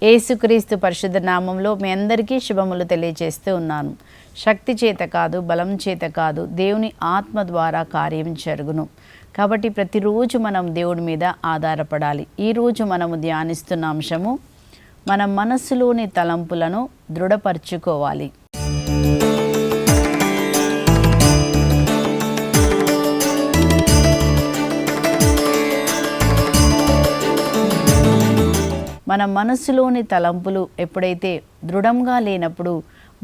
యేసుక్రీస్తు పరిశుద్ధ నామంలో మీ అందరికీ శుభములు తెలియజేస్తూ ఉన్నాను. శక్తి చేత కాదు, బలం చేత కాదు, దేవుని ఆత్మ ద్వారా కార్యం జరుగును. కాబట్టి ప్రతిరోజు మనం దేవుడి మీద ఆధారపడాలి. ఈరోజు మనము ధ్యానిస్తున్న అంశము, మన మనస్సులోని తలంపులను దృఢపరచుకోవాలి. మన మనస్సులోని తలంపులు ఎప్పుడైతే దృఢంగా లేనప్పుడు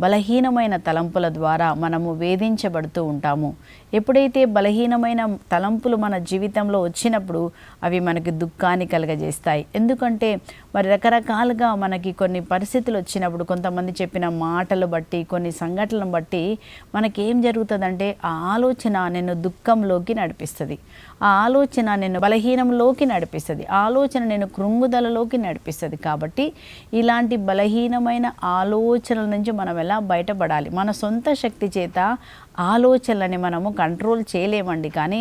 బలహీనమైన తలంపుల ద్వారా మనము వేధించబడుతూ ఉంటాము. ఎప్పుడైతే బలహీనమైన తలంపులు మన జీవితంలో వచ్చినప్పుడు అవి మనకి దుఃఖాన్ని కలుగజేస్తాయి. ఎందుకంటే మరి రకరకాలుగా మనకి కొన్ని పరిస్థితులు వచ్చినప్పుడు, కొంతమంది చెప్పిన మాటలు బట్టి, కొన్ని సంఘటనలను బట్టి మనకేం జరుగుతుందంటే ఆ ఆలోచన నిన్ను దుఃఖంలోకి నడిపిస్తుంది, ఆ ఆలోచన నిన్ను బలహీనంలోకి నడిపిస్తుంది, ఆ ఆలోచన నిన్ను కృంగుదలలోకి నడిపిస్తుంది. కాబట్టి ఇలాంటి బలహీనమైన ఆలోచనల నుంచి మనం ఎలా బయటపడాలి? మన సొంత శక్తి చేత ఆలోచనలని మనము కంట్రోల్ చేయలేమండి. కానీ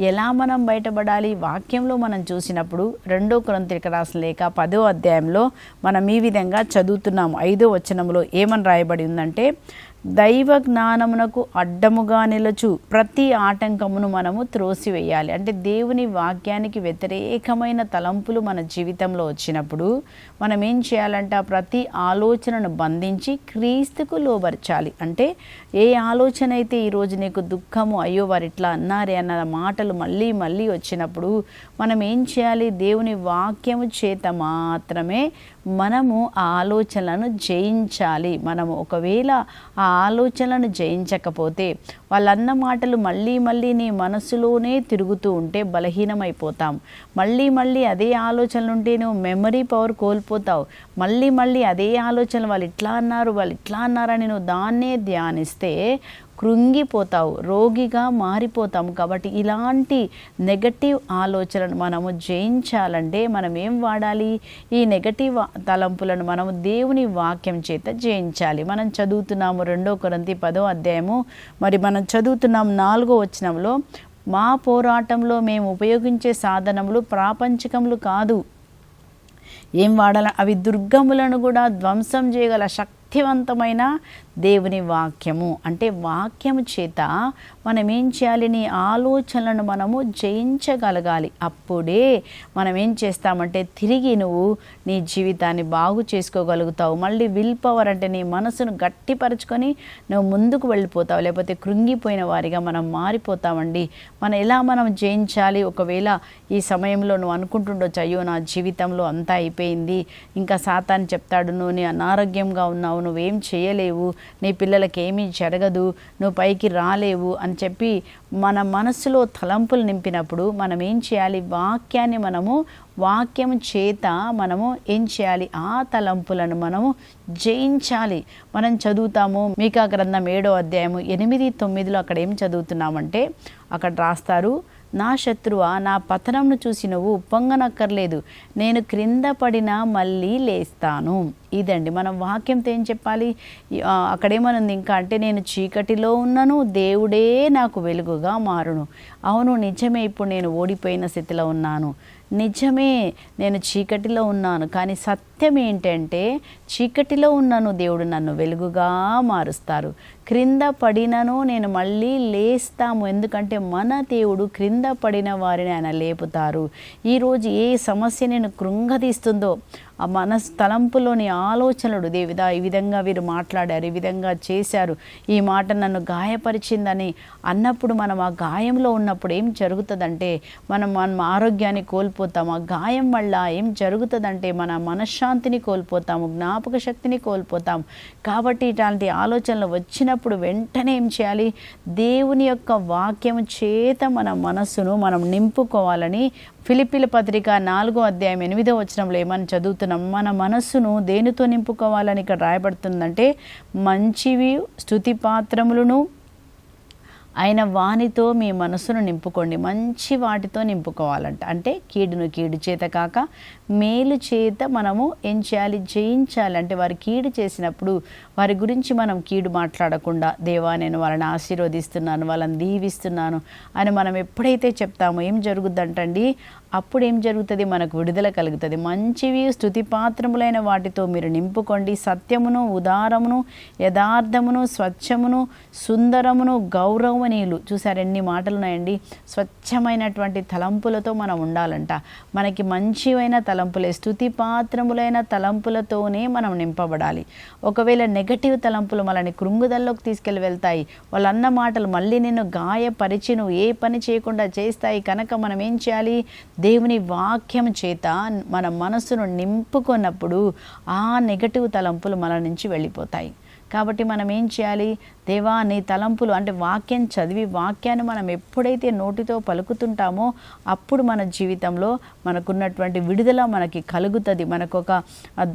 ఎలా మనం బయటపడాలి? వాక్యంలో మనం చూసినప్పుడు 2 కొరింథీయులకు రాసిన లేఖ 10వ అధ్యాయంలో మనం ఈ విధంగా చదువుతున్నాము. 5వ వచనంలో ఏమని రాయబడి ఉందంటే, దైవ జ్ఞానమునకు అడ్డముగా నిలచు ప్రతి ఆటంకమును మనము త్రోసివేయాలి. అంటే దేవుని వాక్యానికి వ్యతిరేకమైన తలంపులు మన జీవితంలో వచ్చినప్పుడు మనం ఏం చేయాలంటే ప్రతి ఆలోచనను బంధించి క్రీస్తుకు లోబరచాలి. అంటే ఏ ఆలోచన అయితే ఈరోజు నీకు దుఃఖము, అయ్యో వారు ఇట్లా అన్నారే అన్న మాటలు మళ్ళీ మళ్ళీ వచ్చినప్పుడు మనం ఏం చేయాలి? దేవుని వాక్యము చేత మాత్రమే మనము ఆ ఆలోచనలను జయించాలి. మనము ఒకవేళ ఆ ఆలోచనలను జయించకపోతే, వాళ్ళన్న మాటలు మళ్ళీ మళ్ళీ నీ మనసులోనే తిరుగుతూ ఉంటే బలహీనమైపోతాం. మళ్ళీ మళ్ళీ అదే ఆలోచనలు ఉంటే నువ్వు మెమరీ పవర్ కోల్పోతావు. మళ్ళీ మళ్ళీ అదే ఆలోచనలు, వాళ్ళు ఇట్లా అన్నారు, వాళ్ళు ఇట్లా అన్నారని నువ్వు దాన్నే ధ్యానిస్తే కృంగిపోతావు, రోగిగా మారిపోతాము. కాబట్టి ఇలాంటి నెగటివ్ ఆలోచనను మనము జయించాలంటే మనం ఏం వాడాలి? ఈ నెగటివ్ తలంపులను మనము దేవుని వాక్యం చేత జయించాలి. మనం చదువుతున్నాము 2 కొరింథీ 10వ అధ్యాయము, మరి మనం చదువుతున్నాం 4వ వచనంలో, మా పోరాటంలో మేము ఉపయోగించే సాధనములు ప్రాపంచికములు కాదు. ఏం వాడాలి? అవి దుర్గములను కూడా ధ్వంసం చేయగల శక్తివంతమైన దేవుని వాక్యము. అంటే వాక్యము చేత మనం ఏం చేయాలి? నీ ఆలోచనలను మనము జయించగలగాలి. అప్పుడే మనం ఏం చేస్తామంటే తిరిగి నువ్వు నీ జీవితాన్ని బాగు చేసుకోగలుగుతావు. మళ్ళీ విల్ పవర్ అంటే నీ మనసును గట్టిపరుచుకొని నువ్వు ముందుకు వెళ్ళిపోతావు. లేకపోతే కృంగిపోయిన వారిగా మనం మారిపోతామండి. మనం జయించాలి. ఒకవేళ ఈ సమయంలో నువ్వు అనుకుంటుండొచ్చు, అయ్యో నా జీవితంలో అంతా అయిపోయింది, ఇంకా సాతాను చెప్తాడు, నువ్వు నీ అనారోగ్యంగా ఉన్నావు, నువ్వేం చేయలేవు, నీ పిల్లలకి ఏమీ జరగదు, నువ్వు పైకి రాలేవు అని చెప్పి మన మనసులో తలంపులు నింపినప్పుడు మనం ఏం చేయాలి? వాక్యం చేత మనము ఏం చేయాలి? ఆ తలంపులను మనము జయించాలి. మనం చదువుతాము మీకా గ్రంథం 7వ అధ్యాయము 8, 9లో అక్కడ ఏం చదువుతున్నామంటే, అక్కడ రాస్తారు, నా శత్రువా, నా పతనంను చూసి నువ్వు ఉప్పొంగనక్కర్లేదు, నేను క్రింద పడినా మళ్ళీ లేస్తాను. ఇదండి మనం వాక్యంతో ఏం చెప్పాలి? అక్కడేమనుంది ఇంకా అంటే, నేను చీకటిలో ఉన్నను, దేవుడే నాకు వెలుగుగా మారును. అవును, నిజమే, ఇప్పుడు నేను ఓడిపోయిన స్థితిలో ఉన్నాను, నిజమే నేను చీకటిలో ఉన్నాను. కానీ సత్యం ఏంటంటే, చీకటిలో ఉన్నాను, దేవుడు నన్ను వెలుగుగా మారుస్తారు. క్రింద పడినను నేను మళ్ళీ లేస్తాము. ఎందుకంటే మన దేవుడు క్రింద పడిన వారిని ఆయన లేపుతారు. ఈరోజు ఏ సమస్య నేను కృంగదీస్తుందో, ఆ మనసు తలంపులోని ఆలోచనలు, ఈ విధంగా వీరు మాట్లాడారు, ఈ విధంగా చేశారు, ఈ మాట నన్ను గాయపరిచిందని అన్నప్పుడు మనం ఆ గాయంలో ఉన్నప్పుడు ఏం జరుగుతుందంటే మనం ఆరోగ్యాన్ని కోల్పోతాము. ఆ గాయం వల్ల ఏం జరుగుతుందంటే మన మనశ్శాంతిని కోల్పోతాము, జ్ఞాపక శక్తిని కోల్పోతాం. కాబట్టి ఇట్లాంటి ఆలోచనలు వచ్చినప్పుడు వెంటనే ఏం చేయాలి? దేవుని యొక్క వాక్యం చేత మన మనస్సును మనం నింపుకోవాలని ఫిలిప్పీల పత్రిక 4వ అధ్యాయం 8వ వచనంలో ఏమని చదువుతున్నాం? మన మనస్సును దేనితో నింపుకోవాలని ఇక్కడ రాయబడుతుందంటే, మంచివి స్తుతి పాత్రములను ఆయన వానితో మీ మనసును నింపుకోండి. మంచి వాటితో నింపుకోవాలంట. అంటే కీడును కీడు చేత కాక మేలు చేత మనము ఏం చేయాలి? జయించాలి. అంటే వారు కీడు చేసినప్పుడు వారి గురించి మనం కీడు మాట్లాడకుండా, దేవా నేను వాళ్ళని ఆశీర్వదిస్తున్నాను, వాళ్ళని దీవిస్తున్నాను అని మనం ఎప్పుడైతే చెప్తామో ఏం జరుగుద్దంటండి? అప్పుడు ఏం జరుగుతుంది? మనకు విడుదల కలుగుతుంది. మంచివి స్తుతిపాత్రములైన వాటితో మీరు నింపుకోండి, సత్యమును, ఉదారమును, యథార్థమును, స్వచ్ఛమును, సుందరమును, గౌరవనీయులు. చూసారు ఎన్ని మాటలు ఉన్నాయండి. స్వచ్ఛమైనటువంటి తలంపులతో మనం ఉండాలంట. మనకి మంచివైన తలంపులే, స్తుతిపాత్రములైన తలంపులతోనే మనం నింపబడాలి. ఒకవేళ నెగటివ్ తలంపులు మనల్ని కృంగుదల్లోకి తీసుకెళ్ళి వెళ్తాయి. వాళ్ళు అన్న మాటలు మళ్ళీ నిన్ను గాయపరిచి నువ్వు ఏ పని చేయకుండా చేస్తాయి. కనుక మనం ఏం చేయాలి? దేవుని వాక్యం చేత మన మనసును నింపుకున్నప్పుడు ఆ నెగటివ్ తలంపులు మన నుంచి వెళ్ళిపోతాయి. కాబట్టి మనం ఏం చేయాలి? దేవా నీ తలంపులు, అంటే వాక్యం చదివి వాక్యాన్ని మనం ఎప్పుడైతే నోటితో పలుకుతుంటామో అప్పుడు మన జీవితంలో మనకున్నటువంటి విడుదల మనకి కలుగుతుంది. మనకు ఒక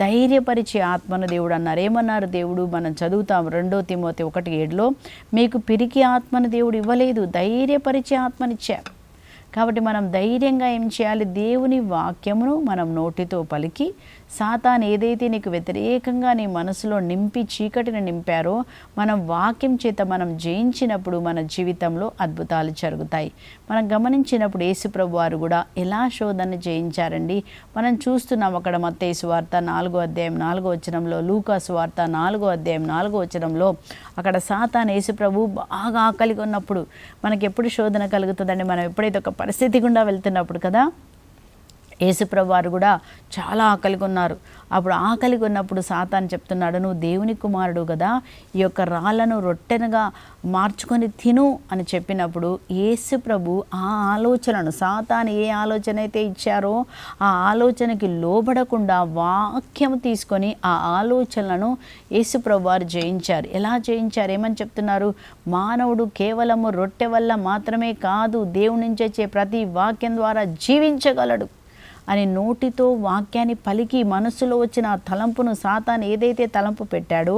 ధైర్యపరిచే ఆత్మను దేవుడు అన్నారు. ఏమన్నారు దేవుడు? మనం చదువుతాం 2 తిమోతి 1:7 మీకు పిరికి ఆత్మను దేవుడు ఇవ్వలేదు, ధైర్యపరిచే ఆత్మనిచ్చారు. కాబట్టి మనం ధైర్యంగా ఏం చేయాలి? దేవుని వాక్యమును మనం నోటితో పలికి సాతాను ఏదైతే నీకు వ్యతిరేకంగా నీ మనసులో నింపి చీకటిని నింపారో మనం వాక్యం చేత మనం జయించినప్పుడు మన జీవితంలో అద్భుతాలు జరుగుతాయి. మనం గమనించినప్పుడు యేసుప్రభు వారు కూడా ఎలా శోధనని జయించారండి. మనం చూస్తున్నాం అక్కడ మత్తయి సువార్త 4:4 లూకా సువార్త 4:4 అక్కడ సాతాను యేసుప్రభు బాగా ఆకలిగా ఉన్నప్పుడు, మనకి ఎప్పుడు శోధన కలుగుతుందండి? మనం ఎప్పుడైతే ఒక పరిస్థితి గుండా వెళ్తున్నప్పుడు కదా. యేసుప్రభు వారు కూడా చాలా ఆకలిగా ఉన్నారు. అప్పుడు ఆకలిగా ఉన్నప్పుడు సాతాను చెప్తున్నాడు, నువ్వు దేవుని కుమారుడు కదా, ఈ యొక్క రాళ్ళను రొట్టెనుగా మార్చుకొని తిను అని చెప్పినప్పుడు యేసుప్రభు ఆ ఆలోచనను, సాతాను ఏ ఆలోచన అయితే ఇచ్చారో ఆ ఆలోచనకి లోబడకుండా వాక్యం తీసుకొని ఆ ఆలోచనలను యేసుప్రభు వారు జయించారు. ఎలా జయించారు? ఏమని చెప్తున్నారు? మానవుడు కేవలము రొట్టె వల్ల మాత్రమే కాదు, దేవుని నుంచి వచ్చే ప్రతి వాక్యం ద్వారా జీవించగలడు అని నోటితో వాక్యాన్ని పలికి మనసులో వచ్చిన ఆ తలంపును, సాతాను ఏదైతే తలంపు పెట్టాడో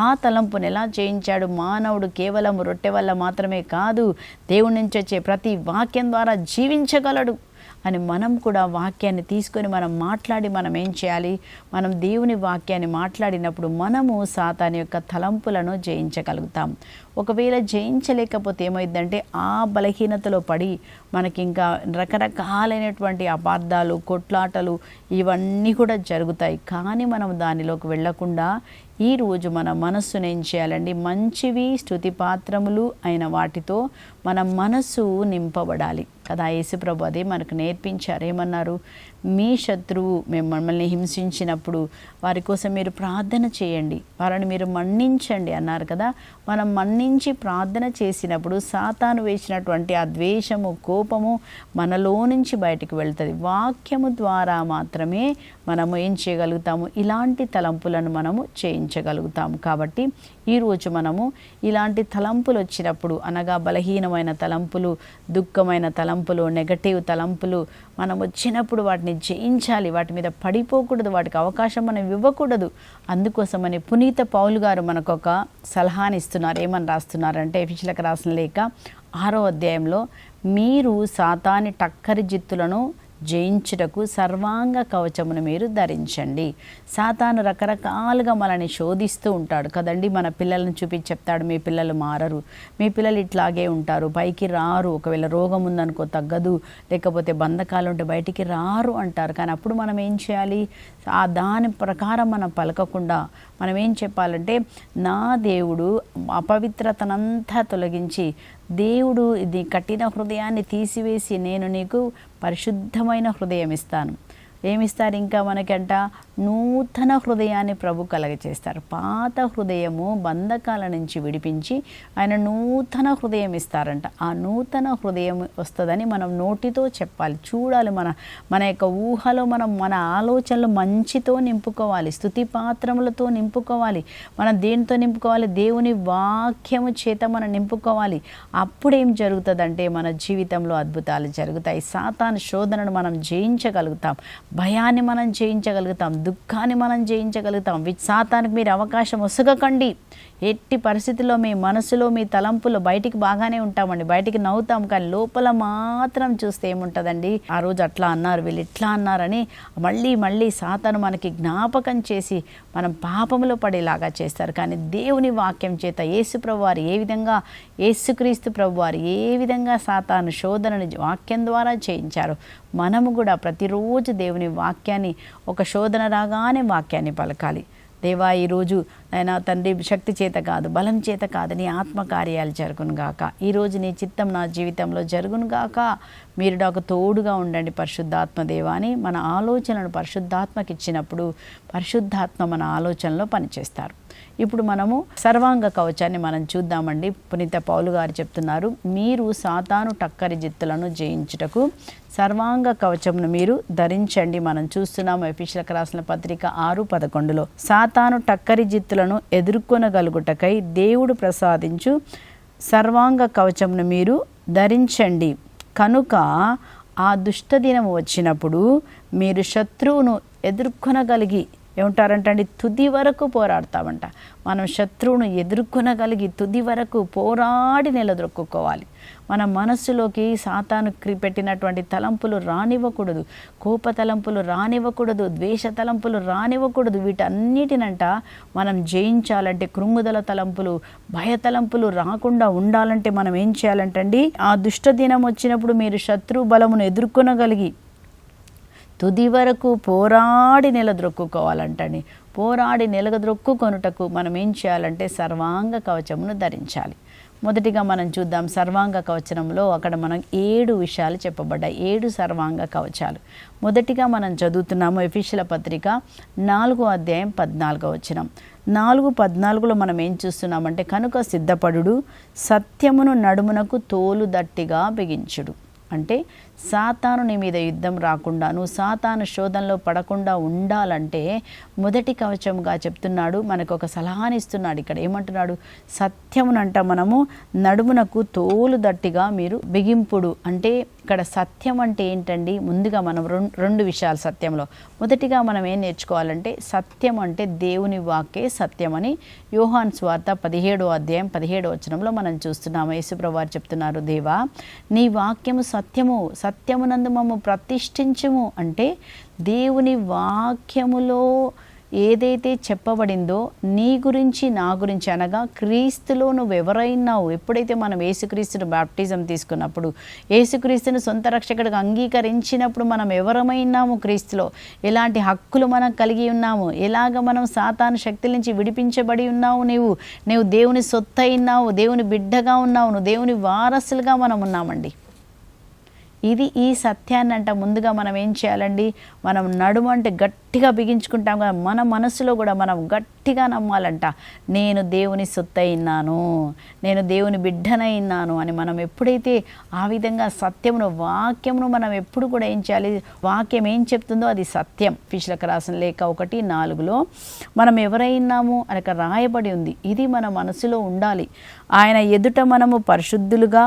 ఆ తలంపును ఎలా జయించాడు? మానవుడు కేవలం రొట్టె వల్ల మాత్రమే కాదు, దేవుని నుంచి వచ్చే ప్రతి వాక్యం ద్వారా జీవించగలడు అని మనం కూడా వాక్యాన్ని తీసుకొని మనం మాట్లాడి మనం ఏం చేయాలి? మనం దేవుని వాక్యాన్ని మాట్లాడినప్పుడు మనము సాతాను యొక్క తలంపులను జయించగలుగుతాం. ఒకవేళ జయించలేకపోతే ఏమైందంటే ఆ బలహీనతలో పడి మనకి ఇంకా రకరకాలైనటువంటి అపార్థాలు, కొట్లాటలు ఇవన్నీ కూడా జరుగుతాయి. కానీ మనం దానిలోకి వెళ్ళకుండా ఈరోజు మన మనస్సును ఏం చేయాలండి? మంచివి స్తుతిపాత్రములు అయిన వాటితో మన మనస్సు నింపబడాలి కదా. యేసుప్రభు అదే మనకు నేర్పించారు. ఏమన్నారు? మీ శత్రువు మిమ్మల్ని హింసించినప్పుడు వారి కోసం మీరు ప్రార్థన చేయండి, వారిని మీరు మన్నించండి అన్నారు కదా. మనం మన్నించి ప్రార్థన చేసినప్పుడు సాతాను వేసినటువంటి ఆ ద్వేషము, కోపము మనలో నుంచి బయటికి వెళ్తుంది. వాక్యము ద్వారా మాత్రమే మనము ఏం చేయగలుగుతాము? ఇలాంటి తలంపులను మనము చేయించగలుగుతాము. కాబట్టి ఈరోజు మనము ఇలాంటి తలంపులు వచ్చినప్పుడు, అనగా బలహీనమైన తలంపులు, దుఃఖమైన తలంపులు, నెగటివ్ తలంపులు మనం వచ్చినప్పుడు వాటిని జయించాలి. వాటి మీద పడిపోకూడదు, వాటికి అవకాశం మనం ఇవ్వకూడదు. అందుకోసమని పునీత పౌలు గారు మనకు ఒక సలహాని ఇస్తున్నారు. ఏమని రాస్తున్నారంటే ఎఫెసీయులకు రాసిన లేఖ 6వ అధ్యాయంలో, మీరు సాతాని టక్కరి జిత్తులను జయించుటకు సర్వాంగ కవచమును మీరు ధరించండి. సాతాను రకరకాలుగా మనల్ని శోధిస్తూ ఉంటాడు కదండి. మన పిల్లలను చూపించి చెప్తాడు, మీ పిల్లలు మారరు, మీ పిల్లలు ఇట్లాగే ఉంటారు, పైకి రారు, ఒకవేళ రోగం ఉందనుకో తగ్గదు, లేకపోతే బంధకాలు ఉంటే బయటికి రారు అంటారు. కానీ అప్పుడు మనం ఏం చేయాలి? ఆ దాని ప్రకారం మనం పలకకుండా మనం ఏం చెప్పాలంటే, నా దేవుడు అపవిత్రతనంతా తొలగించి, దేవుడు ఇది కఠిన హృదయాన్ని తీసివేసి నేను నీకు పరిశుద్ధమైన హృదయం ఇస్తాను. ఏమిస్తారు ఇంకా మనకంట? నూతన హృదయాన్ని ప్రభు కలగచేస్తారు. పాత హృదయము బంధకాల నుంచి విడిపించి ఆయన నూతన హృదయం ఇస్తారంట. ఆ నూతన హృదయం వస్తుందని మనం నోటితో చెప్పాలి, చూడాలి. మన యొక్క ఊహలో మన ఆలోచనలు మంచితో నింపుకోవాలి, స్తుతి పాత్రములతో నింపుకోవాలి. మనం దేనితో నింపుకోవాలి? దేవుని వాక్యము చేత మనం నింపుకోవాలి. అప్పుడేం జరుగుతుందంటే మన జీవితంలో అద్భుతాలు జరుగుతాయి. సాతాను శోధనను మనం జయించగలుగుతాం, భయాన్ని మనం జయించగలుగుతాం, దుఃఖాన్ని మనం జయించగలుగుతాం. సాతానికి మీరు అవకాశం ఒసగకండి. ఎట్టి పరిస్థితుల్లో మీ మనసులో మీ తలంపులు బయటికి బాగానే ఉంటామండి, బయటికి నవ్వుతాం, కానీ లోపల మాత్రం చూస్తే ఏముంటుందండి, ఆ రోజు అట్లా అన్నారు, వీళ్ళు ఇట్లా అన్నారని మళ్ళీ మళ్ళీ సాతాను మనకి జ్ఞాపకం చేసి మనం పాపంలో పడేలాగా చేస్తారు. కానీ దేవుని వాక్యం చేత యేసు ప్రభువారు ఏ విధంగా, యేసుక్రీస్తు ప్రభువారు ఏ విధంగా సాతాను శోధనని వాక్యం ద్వారా చేయించారు, మనము కూడా ప్రతిరోజు దేవుని వాక్యాన్ని, ఒక శోధన రాగానే వాక్యాన్ని పలకాలి. దేవా, ఈరోజు నాయనా తండ్రి శక్తి చేత కాదు, బలం చేత కాదు, నీ ఆత్మకార్యాలు జరుగును గాక, ఈరోజు నీ చిత్తం నా జీవితంలో జరుగును గాక, మీరు నాకు తోడుగా ఉండండి పరిశుద్ధాత్మ దేవా అని మన ఆలోచనను పరిశుద్ధాత్మకి ఇచ్చినప్పుడు పరిశుద్ధాత్మ మన ఆలోచనలో పనిచేస్తారు. ఇప్పుడు మనము సర్వాంగ కవచాన్ని మనం చూద్దామండి. పునీత పౌలు గారు చెప్తున్నారు, మీరు సాతాను టక్కరి జిత్తులను జయించుటకు సర్వాంగ కవచమును మీరు ధరించండి. మనం చూస్తున్నాము ఎఫెసీయులకు రాసిన పత్రిక 6:11లో, సాతాను టక్కరి జిత్తులను ఎదుర్కొనగలుగుటకై దేవుడు ప్రసాదించు సర్వాంగ కవచమును మీరు ధరించండి. కనుక ఆ దుష్టదినము వచ్చినప్పుడు మీరు శత్రువును ఎదుర్కొనగలిగి ఏమంటారంటండి, తుది వరకు పోరాడతామంట. మనం శత్రువును ఎదుర్కొనగలిగి తుది వరకు పోరాడి నిలదొక్కుకోవాలి. మన మనస్సులోకి సాతాను పెట్టినటువంటి తలంపులు రానివ్వకూడదు, కోప తలంపులు రానివ్వకూడదు, ద్వేష తలంపులు రానివ్వకూడదు. వీటన్నిటినంట మనం జయించాలంటే, కృంగుదల తలంపులు, భయ తలంపులు రాకుండా ఉండాలంటే మనం ఏం చేయాలంటండి, ఆ దుష్ట దినం వచ్చినప్పుడు మీరు శత్రు బలమును ఎదుర్కొనగలిగి తుది వరకు పోరాడి నిలద్రొక్కుకోవాలంటండి. పోరాడి నిలద్రొక్కుకొనుటకు మనం ఏం చేయాలంటే సర్వాంగ కవచమును ధరించాలి. మొదటిగా మనం చూద్దాం సర్వాంగ కవచంలో, అక్కడ మనం 7 విషయాలు చెప్పబడ్డాయి, 7 సర్వాంగ కవచాలు. మొదటిగా మనం చదువుతున్నాము ఎఫెసీయుల పత్రిక 4:14. 4:14లో మనం ఏం చూస్తున్నామంటే, కనుక సిద్ధపడుడు, సత్యమును నడుమునకు తోలు దట్టిగా బిగించుడు. అంటే సాతాను నీ మీద యుద్ధం రాకుండా, నువ్వు సాతాను శోధనలో పడకుండా ఉండాలంటే మొదటి కవచముగా చెప్తున్నాడు, మనకు ఒక సలహాని ఇస్తున్నాడు. ఇక్కడ ఏమంటున్నాడు, సత్యమునంట మనము నడుమునకు తోలు దట్టిగా మీరు బిగింపుడు. అంటే ఇక్కడ సత్యం అంటే ఏంటండి, ముందుగా మనం రెండు విషయాలు సత్యంలో. మొదటిగా మనం ఏం నేర్చుకోవాలంటే, సత్యం అంటే దేవుని వాక్యే సత్యమని యోహాను సువార్త 17:17 మనం చూస్తున్నాము. యేసుప్రభువారు చెప్తున్నారు, దేవా నీ వాక్యము సత్యము, సత్యమునందు మమ్ము ప్రతిష్ఠించుము. అంటే దేవుని వాక్యములో ఏదైతే చెప్పబడిందో నీ గురించి నా గురించి, అనగా క్రీస్తులో నువ్వు ఎవరైనావు. ఎప్పుడైతే మనం యేసుక్రీస్తును బాప్టిజం తీసుకున్నప్పుడు, యేసుక్రీస్తును సొంత రక్షకుడిగా అంగీకరించినప్పుడు మనం ఎవరమైనాము, క్రీస్తులో ఎలాంటి హక్కులు మనం కలిగి ఉన్నాము, ఎలాగ మనం సాతాను శక్తుల నుంచి విడిపించబడి ఉన్నావు, నీవు దేవుని సొత్తు అయినావు, దేవుని బిడ్డగా ఉన్నావు, నువ్వు దేవుని వారసులుగా మనం ఉన్నామండి. ఇది ఈ సత్యాన్ని అంట ముందుగా మనం ఏం చేయాలండి, మనం నడుము అంటే గట్టిగా బిగించుకుంటాం కదా, మన మనసులో కూడా మనం గట్టిగా నమ్మాలంట, నేను దేవుని సొత్తయిన్నాను, నేను దేవుని బిడ్డనైనాను అని. మనం ఎప్పుడైతే ఆ విధంగా సత్యమును, వాక్యమును మనం ఎప్పుడు కూడా ఏం చేయాలి, వాక్యం ఏం చెప్తుందో అది సత్యం. ఎఫెసీయులకు రాసిన లేఖ 1:4లో మనం ఎవరైనాము అని రాయబడి ఉంది. ఇది మన మనసులో ఉండాలి. ఆయన ఎదుట మనము పరిశుద్ధులుగా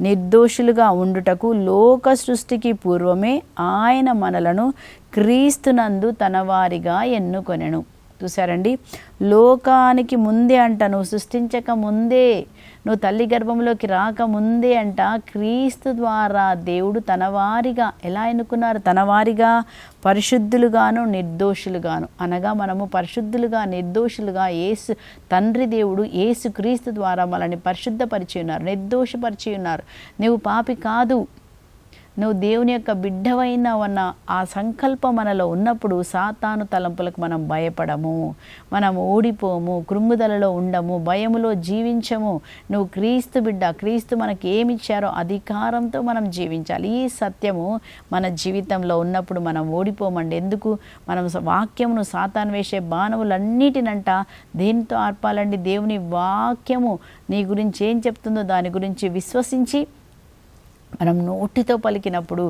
నిర్దోషులుగా ఉండుటకు లోక సృష్టికి పూర్వమే ఆయన మనలను క్రీస్తునందు తన వారిగా ఎన్నుకొనెను. చూసారండి, లోకానికి ముందే అంట, నువ్వు సృష్టించక ముందే, నువ్వు తల్లి గర్భంలోకి రాకముందే అంట, క్రీస్తు ద్వారా దేవుడు తన వారిగా ఎలా ఎన్నుకున్నారు, తన వారిగా పరిశుద్ధులుగాను నిర్దోషులుగాను. అనగా మనము పరిశుద్ధులుగా నిర్దోషులుగా యేసు తండ్రి దేవుడు యేసు క్రీస్తు ద్వారా మనల్ని పరిశుద్ధపరిచి ఉన్నారు, నిర్దోషపరిచి ఉన్నారు. నువ్వు పాపి కాదు, నువ్వు దేవుని యొక్క బిడ్డవైనావన్న ఆ సంకల్పం మనలో ఉన్నప్పుడు సాతాను తలంపులకు మనం భయపడము, మనం ఓడిపోము, కృంగుదలలో ఉండము, భయములో జీవించము. నువ్వు క్రీస్తు బిడ్డ, క్రీస్తు మనకి ఏమిచ్చారో అధికారంతో మనం జీవించాలి. ఈ సత్యము మన జీవితంలో ఉన్నప్పుడు మనం ఓడిపోమండి. ఎందుకు, మనం వాక్యమును సాతాను వేసే బాణములన్నిటినంట దేనితో ఆర్పాలండి, దేవుని వాక్యము నీ గురించి ఏం చెప్తుందో దాని గురించి విశ్వసించి మనం నోటితో పలికినప్పుడు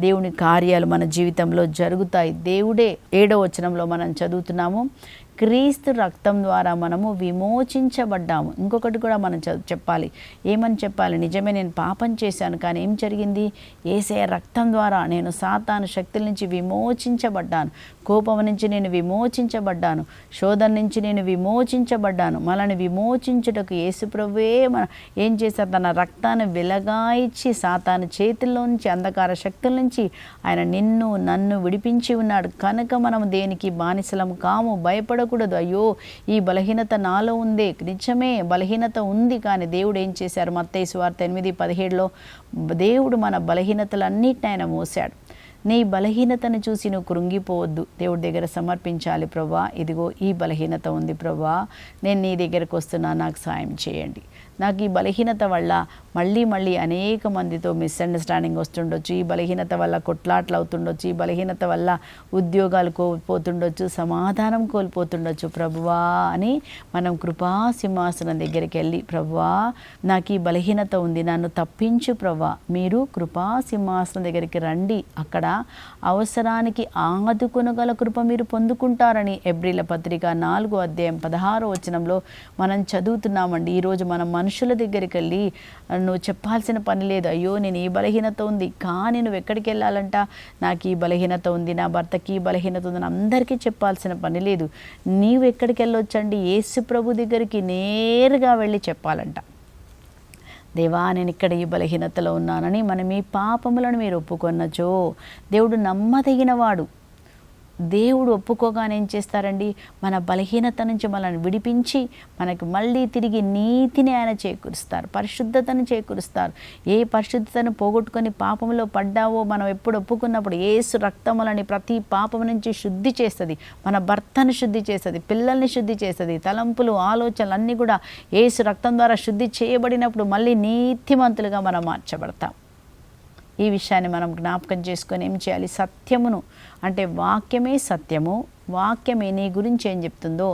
దేవుని కార్యాలు మన జీవితంలో జరుగుతాయి. దేవుడే 7వ వచనంలో మనం చదువుతున్నాము, క్రీస్తు రక్తం ద్వారా మనము విమోచించబడ్డాము. ఇంకొకటి కూడా మనం చెప్పాలి. ఏమని చెప్పాలి? నిజమే, నేను పాపం చేశాను, కానీ ఏం జరిగింది? యేసయ్య రక్తం ద్వారా నేను సాతాను శక్తుల నుంచి విమోచించబడ్డాను. కోపం నుంచి నేను విమోచించబడ్డాను. శోధన నుంచి నేను విమోచించబడ్డాను. మనల్ని విమోచించుటకు యేసుప్రభువే ఏం చేశారు? తన రక్తాన్ని వెలగాయిచ్చి సాతాను చేతుల్లో నుంచి, అంధకార శక్తుల నుంచి ఆయన నిన్ను నన్ను విడిపించి ఉన్నాడు. కనుక మనం దేనికి బానిసలం కాము, భయపడకూడదు. అయ్యో, ఈ బలహీనత నాలో ఉంది. నిజమే, బలహీనత ఉంది, కానీ దేవుడు ఏం చేశారు? మత్తయి సువార్త 8:17లో దేవుడు మన బలహీనతలన్నిటిని ఆయన మోసాడు. నీ బలహీనతను చూసి నువ్వు కృంగిపోవద్దు. దేవుడి దగ్గర సమర్పించాలి. ప్రభా, ఇదిగో ఈ బలహీనత ఉంది ప్రభా, నేను నీ దగ్గరకు వస్తున్నా, నాకు సాయం చేయండి. నాకు ఈ బలహీనత వల్ల మళ్ళీ అనేక మందితో మిస్అండర్స్టాండింగ్ వస్తుండొచ్చు. ఈ బలహీనత వల్ల కొట్లాట్లు అవుతుండొచ్చు. ఈ బలహీనత వల్ల ఉద్యోగాలు కోల్పోతుండొచ్చు, సమాధానం కోల్పోతుండొచ్చు. ప్రభువా అని మనం కృపా సింహాసనం దగ్గరికి వెళ్ళి, ప్రభువా నాకు ఈ బలహీనత ఉంది, నన్ను తప్పించు ప్రభా. మీరు కృపా సింహాసనం దగ్గరికి రండి. అక్కడ అవసరానికి ఆదుకొనగల కృప మీరు పొందుకుంటారని ఎబ్రీల పత్రిక 4:16 మనం చదువుతున్నామండి. ఈరోజు మనం మనుషుల దగ్గరికి వెళ్ళి నువ్వు చెప్పాల్సిన పని లేదు. అయ్యో, నేను ఈ బలహీనత ఉంది, కానీ నువ్వు ఎక్కడికి వెళ్ళాలంట? నాకు ఈ బలహీనత ఉంది, నా భర్తకి ఈ బలహీనత ఉందని అందరికీ చెప్పాల్సిన పని లేదు. నీవు ఎక్కడికి వెళ్ళొచ్చండి? యేసు ప్రభు దగ్గరికి నేరుగా వెళ్ళి చెప్పాలంట. దేవా, నేను ఇక్కడ ఈ బలహీనతలో ఉన్నానని మనం ఈ పాపములను మీరు ఒప్పుకొన్నచో దేవుడు నమ్మదగినవాడు. దేవుడు ఒప్పుకోగానే ఏం చేస్తారండి? మన బలహీనత నుంచి మనల్ని విడిపించి మనకు మళ్ళీ తిరిగి నీతిని ఆయన చేకూరుస్తారు, పరిశుద్ధతను చేకూరుస్తారు. ఏ పరిశుద్ధతను పోగొట్టుకొని పాపంలో పడ్డావో మనం ఎప్పుడు ఒప్పుకున్నప్పుడు యేసు రక్తములని ప్రతి పాపం నుంచి శుద్ధి చేస్తుంది. మన భర్తను శుద్ధి చేస్తుంది, పిల్లల్ని శుద్ధి చేస్తుంది, తలంపులు ఆలోచనలు అన్నీ కూడా యేసు రక్తం ద్వారా శుద్ధి చేయబడినప్పుడు మళ్ళీ నీతిమంతులుగా మనం మార్చబడతాం. ఈ విషయాన్ని మనం జ్ఞాపకం చేసుకొని ఏం చేయాలి? సత్యమును, అంటే వాక్యమే సత్యము, వాక్యమే నీ గురించి ఏం చెప్తుందో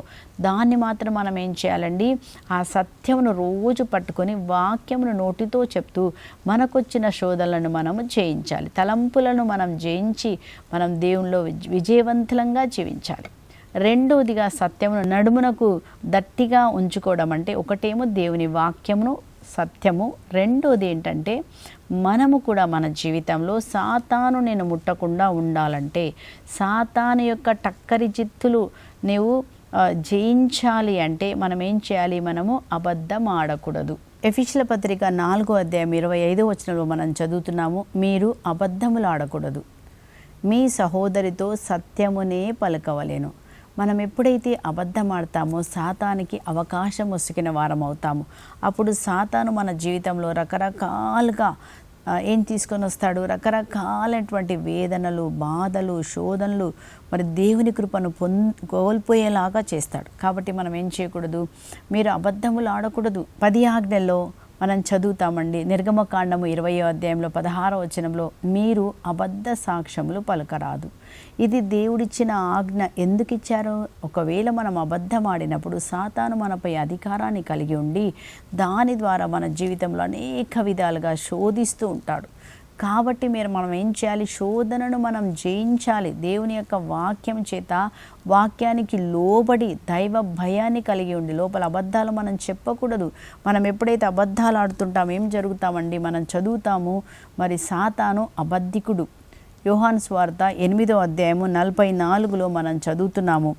దాన్ని మాత్రం మనం ఏం చేయాలండి? ఆ సత్యమును రోజు పట్టుకొని వాక్యమును నోటితో చెప్తూ మనకొచ్చిన శోధనలను మనము జయించాలి. తలంపులను మనం జయించి మనం దేవునిలో విజయవంతంగా జీవించాలి. రెండవదిగా సత్యమును నడుమునకు దట్టిగా ఉంచుకోవడం. అంటే ఒకటేమో దేవుని వాక్యమును సత్యము, రెండోది ఏంటంటే మనము కూడా మన జీవితంలో సాతాను నేను ముట్టకుండా ఉండాలంటే సాతాను యొక్క టక్కరి జిత్తులు నీవు జయించాలి అంటే మనం ఏం చేయాలి? మనము అబద్ధం ఆడకూడదు. ఎఫెసీయుల పత్రిక 4:25 మనం చదువుతున్నాము, మీరు అబద్ధములు ఆడకూడదు, మీ సహోదరితో సత్యమునే పలకవలెను. మనం ఎప్పుడైతే అబద్ధం ఆడతామో సాతానికి అవకాశం ఒసిగిన వారం అవుతాము. అప్పుడు సాతాను మన జీవితంలో రకరకాలుగా ఏం తీసుకొని వస్తాడు? రకరకాలైనటువంటి వేదనలు, బాధలు, శోధనలు, మరి దేవుని కృపను కోల్పోయేలాగా చేస్తాడు. కాబట్టి మనం ఏం చేయకూడదు? మీరు అబద్ధములు ఆడకూడదు. 10 ఆజ్ఞల్లో మనం చదువుతామండి. నిర్గమకాండము 20:16 మీరు అబద్ధ సాక్ష్యములు పలకరాదు. ఇది దేవుడిచ్చిన ఆజ్ఞ. ఎందుకు ఇచ్చారో? ఒకవేళ మనం అబద్ధం ఆడినప్పుడు సాతాను మనపై అధికారాన్ని కలిగి ఉండి దాని ద్వారా మన జీవితంలో అనేక విధాలుగా శోధిస్తూ ఉంటాడు. కాబట్టి మనం ఏం చేయాలి? శోధనను మనం జయించాలి. దేవుని యొక్క వాక్యం చేత, వాక్యానికి లోబడి దైవ భయాన్ని కలిగి ఉండి లోపల అబద్ధాలు మనం చెప్పకూడదు. మనం ఎప్పుడైతే అబద్ధాలు ఆడుతుంటామో ఏం జరుగుతామండి? మనం చదువుతాము, మరి సాతాను అబద్ధికుడు. యోహాను సువార్త 8:44 మనం చదువుతున్నాము.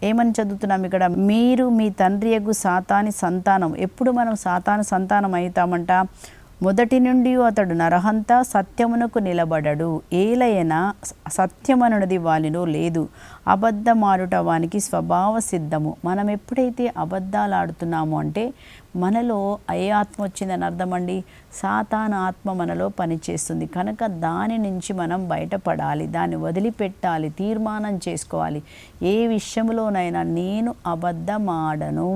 ఏమని చదువుతున్నాము ఇక్కడ? మీరు మీ తండ్రి యగు సాతాని సంతానం. ఎప్పుడు మనం సాతాను సంతానం అవుతామంట? మొదటి నుండి అతడు నరహంత, సత్యమునకు నిలబడడు. ఏలైనా సత్యమనున్నది వానిలో లేదు, అబద్ధమాడుట వానికి స్వభావ సిద్ధము. మనం ఎప్పుడైతే అబద్ధాలు ఆడుతున్నామో అంటే మనలో ఏ ఆత్మ వచ్చిందని అర్థమండి? సాతాను ఆత్మ మనలో పనిచేస్తుంది. కనుక దాని నుంచి మనం బయటపడాలి, దాన్ని వదిలిపెట్టాలి, తీర్మానం చేసుకోవాలి. ఏ విషయంలోనైనా నేను అబద్ధమాడను.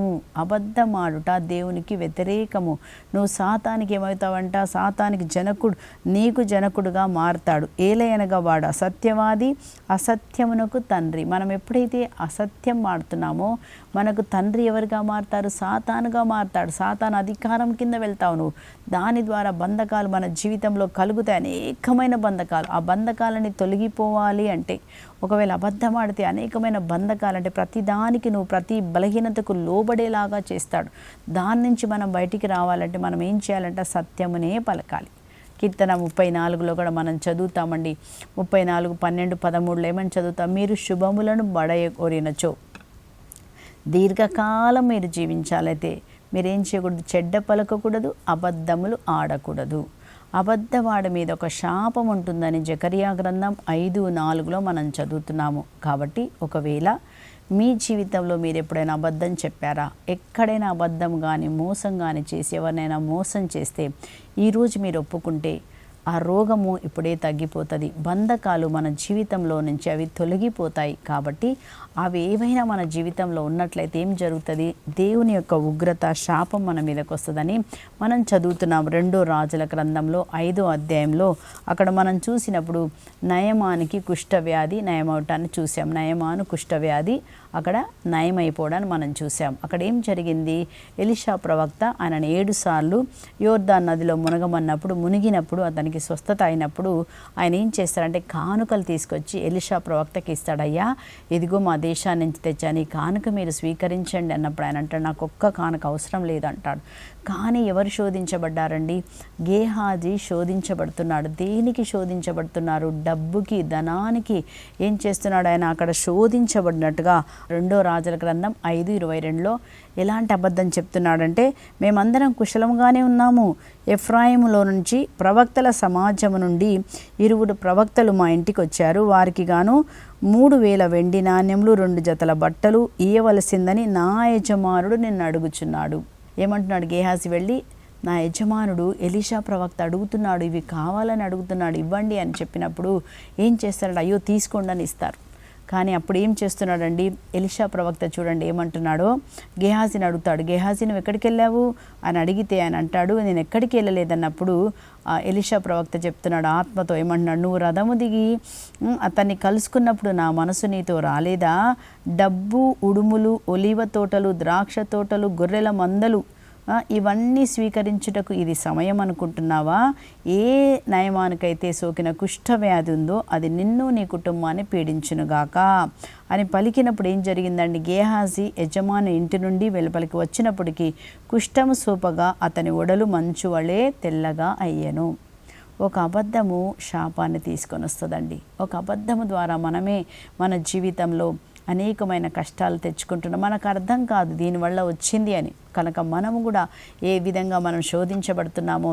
అబద్ధమాడుట దేవునికి వ్యతిరేకము. నువ్వు సాతానికి ఏమవుతావంట? సాతానికి జనకుడు, నీకు జనకుడుగా మారుతాడు. ఏలయనగా వాడు అసత్యవాది, అసత్యమునకు తండ్రి తండ్రి. మనం ఎప్పుడైతే అసత్యం మాడుతున్నామో మనకు తండ్రి ఎవరిగా మారుతారు? సాతానుగా మారుతాడు. సాతాను అధికారం కింద వెళ్తావు నువ్వు. దాని ద్వారా బంధకాలు మన జీవితంలో కలుగుతాయి, అనేకమైన బంధకాలు. ఆ బంధకాలని తొలగిపోవాలి అంటే, ఒకవేళ అబద్ధం ఆడితే అనేకమైన బంధకాలు, అంటే ప్రతిదానికి నువ్వు ప్రతి బలహీనతకు లోబడేలాగా చేస్తాడు. దాని నుంచి మనం బయటికి రావాలంటే మనం ఏం చేయాలంటే సత్యమునే పలకాలి. కీర్తన 34లో కూడా మనం చదువుతామండి. 34, 12, 13 ఏమని చదువుతాం? మీరు శుభములను బడయగోరినచో దీర్ఘకాలం మీరు జీవించాలైతే మీరేం చేయకూడదు? చెడ్డ పలకకూడదు, అబద్ధములు ఆడకూడదు. అబద్ధవాడి మీద ఒక శాపం ఉంటుందని జకరియా గ్రంథం 5:4లో మనం చదువుతున్నాము. కాబట్టి ఒకవేళ మీ జీవితంలో మీరు ఎప్పుడైనా అబద్ధం చెప్పారా? ఎక్కడైనా అబద్ధం కానీ మోసం కానీ చేసి ఎవరినైనా మోసం చేస్తే ఈరోజు మీరు ఒప్పుకుంటే ఆ రోగము ఇప్పుడే తగ్గిపోతుంది. బంధకాలు మన జీవితంలో నుంచి అవి తొలగిపోతాయి. కాబట్టి అవి ఏవైనా మన జీవితంలో ఉన్నట్లయితే ఏం జరుగుతుంది? దేవుని యొక్క ఉగ్రత, శాపం మన మీదకి వస్తుందని మనం చదువుతున్నాం. 2 రాజుల గ్రంథంలో 5వ అధ్యాయంలో అక్కడ మనం చూసినప్పుడు నయమానికి కుష్ఠవ్యాధి నయమవటాన్ని చూసాం. నయమాను కుష్ఠవ్యాధి అక్కడ నయమైపోవడాన్ని మనం చూసాం. అక్కడ ఏం జరిగింది? ఎలీషా ప్రవక్త ఆయనను 7 సార్లు యోర్దాను నదిలో మునగమన్నప్పుడు, మునిగినప్పుడు అతనికి స్వస్థత అయినప్పుడు ఆయన ఏం చేస్తారంటే కానుకలు తీసుకొచ్చి ఎలీషా ప్రవక్తకి ఇస్తాడయ్యా, ఇదిగో మా దేశాన్ని నుంచి తెచ్చాను, ఈ కానుక మీరు స్వీకరించండి అన్నప్పుడు ఆయన అంటాడు నాకు ఒక్క కానుక అవసరం లేదంటాడు. కానీ ఎవరు శోధించబడ్డారండి? గేహాజీ శోధించబడుతున్నాడు. దేనికి శోధించబడుతున్నారు? డబ్బుకి, ధనానికి. ఏం చేస్తున్నాడు ఆయన? అక్కడ శోధించబడినట్టుగా 2 రాజుల గ్రంథం 5:22లో ఎలాంటి అబద్ధం చెప్తున్నాడంటే, మేమందరం కుశలంగానే ఉన్నాము. ఎఫ్రాయిములో నుంచి ప్రవక్తల సమాజము నుండి 20 ప్రవక్తలు మా ఇంటికి వచ్చారు. వారికి గాను 3000 వెండి నాణ్యములు, 2 జతల బట్టలు ఇయ్యవలసిందని నా యజమానుడు నిన్ను అడుగుచున్నాడు. ఏమంటున్నాడు గేహాజీ వెళ్ళి, నా యజమానుడు ఎలీషా ప్రవక్త అడుగుతున్నాడు, ఇవి కావాలని అడుగుతున్నాడు, ఇవ్వండి అని చెప్పినప్పుడు ఏం చేస్తాడు? అయ్యో తీసుకోండి అని ఇస్తారు. కానీ అప్పుడు ఏం చేస్తున్నాడండి ఎలీషా ప్రవక్త? చూడండి ఏమంటున్నాడో. గేహాజీని అడుగుతాడు, గేహాజీ నువ్వు ఎక్కడికి వెళ్ళావు అని అడిగితే ఆయన అంటాడు నేను ఎక్కడికి వెళ్ళలేదన్నప్పుడు ఎలీషా ప్రవక్త చెప్తున్నాడు ఆత్మతో. ఏమంటున్నాడు? నువ్వు రథము దిగి అతన్ని కలుసుకున్నప్పుడు నా మనసు నీతో రాలేదా? డబ్బు, ఉడుములు, ఒలీవ తోటలు, ద్రాక్ష తోటలు, గొర్రెల మందలు ఇవన్నీ స్వీకరించుటకు ఇది సమయం అనుకుంటున్నావా? ఏ నయమానికైతే సోకిన కుష్ఠవ్యాధి ఉందో అది నిన్ను నీ కుటుంబాన్ని పీడించునుగాక అని పలికినప్పుడు ఏం జరిగిందండి? గేహాజీ యజమాని ఇంటి నుండి వెలుపలికి వచ్చినప్పటికీ కుష్ఠము సోపగా అతని ఒడలు మంచు వలె తెల్లగా అయ్యెను. ఒక అబద్ధము శాపాన్ని తీసుకొని వస్తుందండి. ఒక అబద్ధము ద్వారా మనమే మన జీవితంలో అనేకమైన కష్టాలు తెచ్చుకుంటున్నాం. మనకు అర్థం కాదు దీనివల్ల వచ్చింది అని. కనుక మనము కూడా ఏ విధంగా మనం శోధించబడుతున్నామో,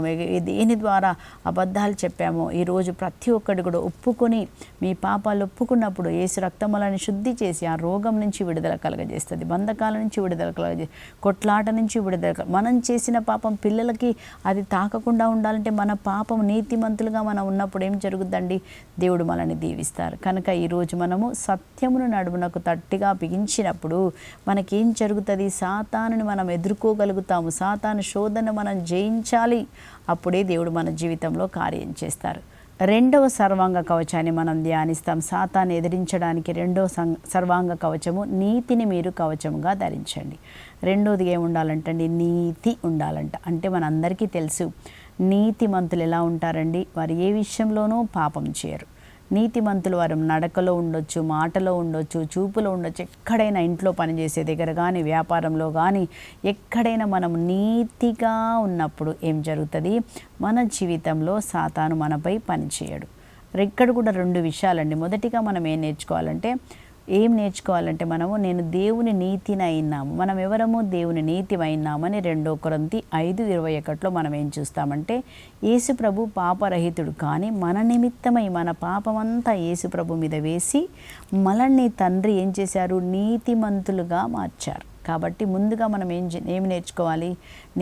దేని ద్వారా అబద్ధాలు చెప్పామో, ఈరోజు ప్రతి ఒక్కటి కూడా ఒప్పుకొని మీ పాపాలు ఒప్పుకున్నప్పుడు యేసు రక్తములను శుద్ధి చేసి ఆ రోగం నుంచి విడుదల కలగజేస్తుంది, బంధకాల నుంచి విడుదల కలగజేస్తుంది, కొట్లాట నుంచి విడుదల. మనం చేసిన పాపం పిల్లలకి అది తాకకుండా ఉండాలంటే మన పాపం నీతిమంతులుగా మనం ఉన్నప్పుడు ఏం జరుగుద్దండి? దేవుడు మనల్ని దీవిస్తారు. కనుక ఈరోజు మనము సత్యమును నడుమునకు తట్టిగా బిగించినప్పుడు మనకేం జరుగుతుంది? సాతానుని మనం ఎదుర్కోగలుగుతాము. సాతాను శోధన మనం జయించాలి. అప్పుడే దేవుడు మన జీవితంలో కార్యం చేస్తారు. 2వ సర్వాంగ కవచాన్ని మనం ధ్యానిస్తాం. సాతాను ఎదిరించడానికి 2వ సర్వాంగ కవచము నీతిని మీరు కవచముగా ధరించండి. 2వది ఏమి ఉండాలంటండి? నీతి ఉండాలంట. అంటే మనందరికీ తెలుసు నీతిమంతులు ఎలా ఉంటారండి? వారు ఏ విషయంలోనూ పాపం చేయరు. నీతిమంతులు వారు నడకలో ఉండొచ్చు, మాటలో ఉండొచ్చు, చూపులో ఉండొచ్చు, ఎక్కడైనా ఇంట్లో పనిచేసే దగ్గర కానీ వ్యాపారంలో కానీ ఎక్కడైనా మనం నీతిగా ఉన్నప్పుడు ఏం జరుగుతుంది? మన జీవితంలో సాతాను మనపై పనిచేయడు. ఇక్కడ కూడా 2 విషయాలండి. మొదటిగా మనం ఏం నేర్చుకోవాలంటే మనము నేను దేవుని నీతిని అయినాము. మనం ఎవరము? దేవుని నీతి అయినామని 2 కొరింథీ 5:21లో మనం ఏం చూస్తామంటే యేసు ప్రభు పాపరహితుడు, కానీ మన నిమిత్తమై మన పాపమంతా యేసు ప్రభు మీద వేసి మనల్ని తండ్రి ఏం చేశారు? నీతిమంతులుగా మార్చారు. కాబట్టి ముందుగా మనం ఏమి నేర్చుకోవాలి?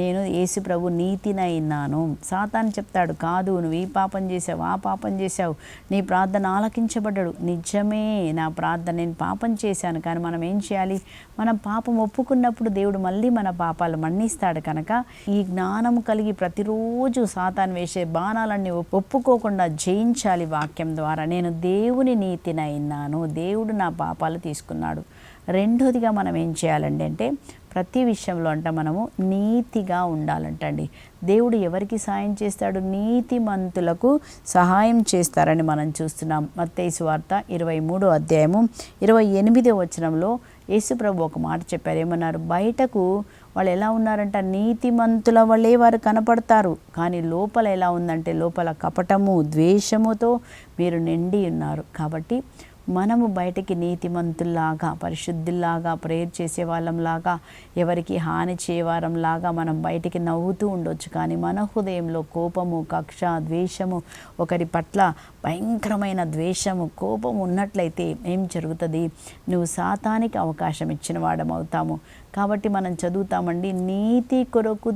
నేను యేసు ప్రభు నీతినైనాను. సాతాను చెప్తాడు, కాదు నువ్వు ఈ పాపం చేసావు, ఆ పాపం చేసావు, నీ ప్రార్థన ఆలకించబడ్డాడు. నిజమే, నా ప్రార్థన, నేను పాపం చేశాను. కానీ మనం ఏం చేయాలి? మనం పాపం ఒప్పుకున్నప్పుడు దేవుడు మళ్ళీ మన పాపాలు మన్నిస్తాడు. కనుక ఈ జ్ఞానం కలిగి ప్రతిరోజు సాతాను వేసే బాణాలన్నీ ఒప్పుకోకుండా జయించాలి వాక్యం ద్వారా. నేను దేవుని నీతినైనాను, దేవుడు నా పాపాలు తీసుకున్నాడు. రెండోదిగా మనం ఏం చేయాలండి అంటే ప్రతి విషయంలో మనము నీతిగా ఉండాలంటండి. దేవుడు ఎవరికి సహాయం చేస్తాడు? నీతిమంతులకు సహాయం చేస్తారని మనం చూస్తున్నాం. మత్తయి సువార్త 23వ అధ్యాయము 28వ వచనంలో యేసుప్రభు ఒక మాట చెప్పారు. ఏమన్నారు? బయటకు వాళ్ళు ఎలా ఉన్నారంట? నీతిమంతుల వల్లే వారు కనపడతారు, కానీ లోపల ఎలా ఉందంటే లోపల కపటము, ద్వేషముతో మీరు నిండి ఉన్నారు. కాబట్టి మనము బయటికి నీతిమంతుల్లాగా, పరిశుద్ధుల్లాగా, ప్రేయర్ చేసే వాళ్ళంలాగా, ఎవరికి హాని చేయవారంలాగా మనం బయటికి నవ్వుతూ ఉండొచ్చు. కానీ మన హృదయంలో కోపము, కక్ష, ద్వేషము, ఒకరి పట్ల భయంకరమైన ద్వేషము, కోపం ఉన్నట్లయితే ఏం జరుగుతుంది? నువ్వు సాతానికి అవకాశం ఇచ్చిన వాడమవుతాము. కాబట్టి మనం చదువుతామండి, నీతి కొరకు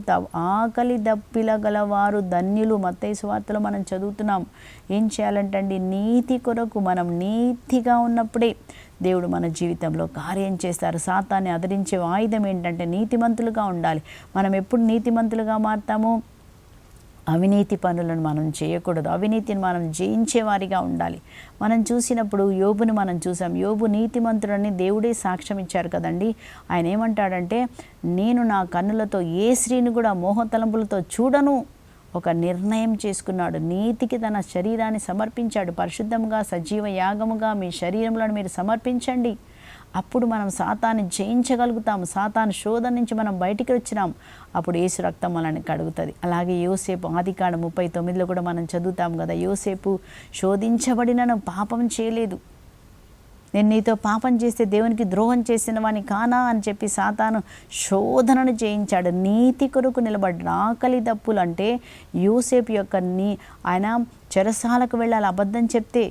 ఆకలి దప్పిల గలవారు ధన్యులు. మత్తయి సువార్తలో మనం చదువుతున్నాం. ఏం చేయాలంటండి? నీతి కొరకు మనం నీతిగా ఉన్నప్పుడే దేవుడు మన జీవితంలో కార్యం చేస్తారు. సాతాన్ని అదిరించే ఆయుధం ఏంటంటే నీతిమంతులుగా ఉండాలి. మనం ఎప్పుడు నీతిమంతులుగా మారుతాము? అవినీతి పనులను మనం చేయకూడదు. అవినీతిని మనం జయించేవారిగా ఉండాలి. మనం చూసినప్పుడు యోబుని మనం చూసాం. యోబు నీతిమంతుడని దేవుడే సాక్ష్యం ఇచ్చారు కదండి. ఆయన ఏమంటాడంటే, నేను నా కన్నులతో ఏ స్త్రీని కూడా మోహతలంపులతో చూడను. ఒక నిర్ణయం చేసుకున్నాడు. నీతికి తన శరీరాన్ని సమర్పించాడు. పరిశుద్ధంగా సజీవ యాగముగా మీ శరీరములను మీరు సమర్పించండి. అప్పుడు మనం సాతాన్ని జయించగలుగుతాము. సాతాను శోధన నుంచి మనం బయటికి వచ్చినాం. అప్పుడు యేసు రక్తం మనల్ని కడుగుతుంది. అలాగే యోసేపు ఆదికాండం 39లో కూడా మనం చదువుతాం కదా. యోసేపు శోధించబడినను పాపం చేయలేదు. నేను నీతో పాపం చేస్తే దేవునికి ద్రోహం చేసిన వాని కానా అని చెప్పి సాతాను శోధనను జయించాడు. నీతి కొరకు నిలబడ్డాడు. ఆకలి దప్పులు అంటే యోసేపు యొక్క ఆయన చెరసాలకు వెళ్ళాలి, అబద్ధం చెప్తే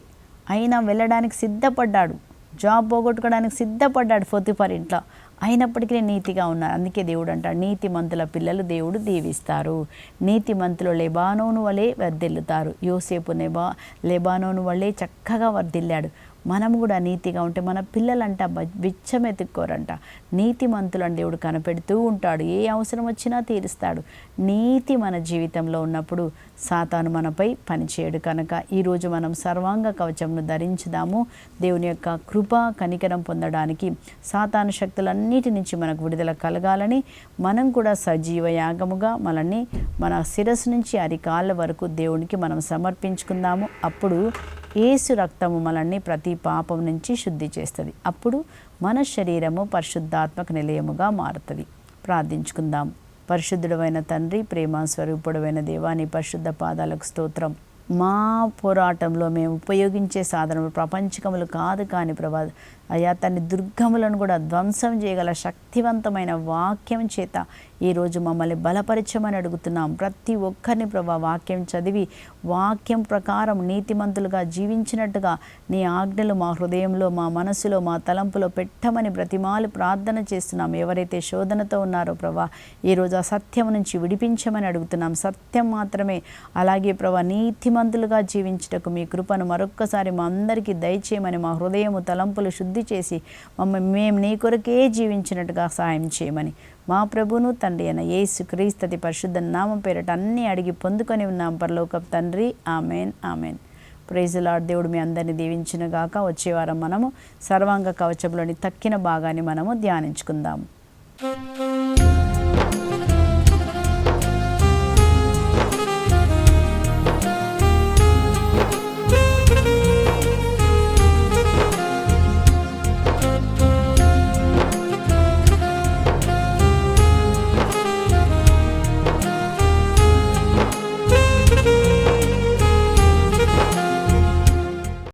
అయినా వెళ్ళడానికి సిద్ధపడ్డాడు. జాబ్ పోగొట్టుకోవడానికి సిద్ధపడ్డాడు పొతిఫర్ ఇంట్లో. అయినప్పటికీ నీతిగా ఉన్నారు. అందుకే దేవుడు అంటాడు, నీతిమంతుల పిల్లలు దేవుడు దీవిస్తారు. నీతిమంతులు లెబానోను వలె వర్ధిల్లుతారు. యోసేపు లెబానోను వలె చక్కగా వర్ధిల్లాడు. మనం కూడా నీతిగా ఉంటే మన పిల్లలంట బిచ్చం ఎత్తుక్కోరంట. నీతిమంతులను దేవుడు కనిపెడుతూ ఉంటాడు. ఏ అవసరం వచ్చినా తీరుస్తాడు. నీతి మన జీవితంలో ఉన్నప్పుడు సాతాను మనపై పనిచేయడు. కనుక ఈరోజు మనం సర్వాంగ కవచంను ధరించుదాము. దేవుని యొక్క కృప, కనికరం పొందడానికి సాతాను శక్తులన్నిటి నుంచి మనకు విడుదల కలగాలని మనం కూడా సజీవ యాగముగా మనల్ని మన శిరస్సు నుంచి అరికాళ్ళ వరకు దేవునికి మనం సమర్పించుకుందాము. అప్పుడు యేసు రక్తము మనల్ని ప్రతి పాపం నుంచి శుద్ధి చేస్తుంది. అప్పుడు మన శరీరము పరిశుద్ధాత్మక నిలయముగా మారుతుంది. ప్రార్థించుకుందాం. పరిశుద్ధుడైన తండ్రి, ప్రేమ స్వరూపుడైన దేవా, నీ పరిశుద్ధ పాదాలకు స్తోత్రం. మా పోరాటంలో మేము ఉపయోగించే సాధనలు ప్రపంచకములు కాదు, కానీ ప్రభా అయ్యా తన్ని దుర్గములను కూడా ధ్వంసం చేయగల శక్తివంతమైన వాక్యం చేత ఈరోజు మమ్మల్ని బలపరచమని అడుగుతున్నాం. ప్రతి ఒక్కరిని ప్రభా వాక్యం చదివి వాక్యం ప్రకారం నీతిమంతులుగా జీవించినట్టుగా నీ ఆజ్ఞలు మా హృదయంలో, మా మనసులో, మా తలంపులో పెట్టమని బ్రతిమాలు ప్రార్థన చేస్తున్నాం. ఎవరైతే శోధనతో ఉన్నారో ప్రభా ఈరోజు ఆ సత్యం నుంచి విడిపించమని అడుగుతున్నాం. సత్యం మాత్రమే. అలాగే ప్రభా నీతిమంతులుగా జీవించుటకు మీ కృపను మరొక్కసారి మా అందరికీ దయచేయమని, మా హృదయము తలంపులు శుద్ధి చేసి మేము నీ కొరకే జీవించినట్టుగా సహాయం చేయమని మా ప్రభును తండ్రి అయిన యేసు క్రీస్తు పరిశుద్ధ నామం పేరట అన్నీ అడిగి పొందుకొని ఉన్నాం పరలోకపు తండ్రి. Amen, amen. Praise the Lord. దేవుడు మీ అందరినీ దీవించిన గాక. వచ్చే వారం మనము సర్వాంగ కవచంలోని తక్కిన భాగాన్ని మనము ధ్యానించుకుందాము.